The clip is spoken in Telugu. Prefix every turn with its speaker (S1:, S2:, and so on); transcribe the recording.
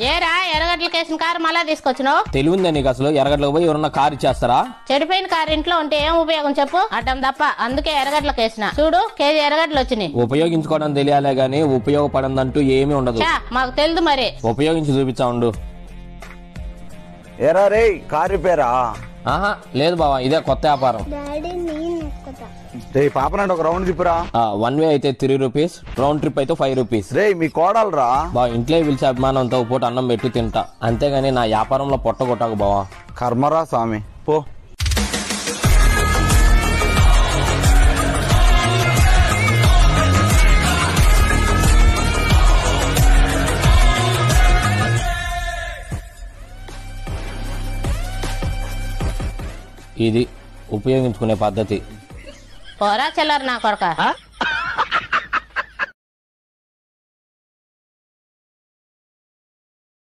S1: ఏరా ఎర్రగడ్డలు కేసిన కారు మళ్ళా తీసుకొచ్చినావు?
S2: తెలివిందా నీకు అసలు? ఎర్రగడ్డలకు పోయి ఎవరన్నా కారు ఇచ్చేస్తారా?
S1: చెడిపోయిన కారు ఇంట్లో ఉంటే ఏం ఉపయోగం చెప్పు? అడ్డం తప్ప. అందుకే ఎర్రగడ్డలు కేసిన. చూడు కేజీ ఎర్రగడ్డలు వచ్చినాయి.
S2: ఉపయోగించుకోవడం తెలియాలే గానీ ఉపయోగపడందంటూ ఏమీ ఉండదు.
S1: మాకు తెలుదు మరి.
S2: ఉపయోగించి చూపించా ఉండు.
S3: ఎరా రే కారు రిపేరా?
S2: ఆహా లేదు బావా, ఇదే కొత్త వ్యాపారం.
S3: పాపనంటే ఒక రౌండ్ తిప్పురా.
S2: 1 వే అయితే 3 రూపీస్, రౌండ్ ట్రిప్ అయితే 5 రూపీస్.
S3: రే మీ కోడలు రా.
S2: బా ఇంట్లో పిలిచి అభిమానంతో పూట అన్నం పెట్టి తింటా, అంతేగాని నా వ్యాపారంలో పొట్టగొట్టాకు బావా.
S3: కర్మరా స్వామి పో.
S2: ఇది ఉపయోగించుకునే పద్ధతి.
S1: పోరా చెల్లరు నా కొడక.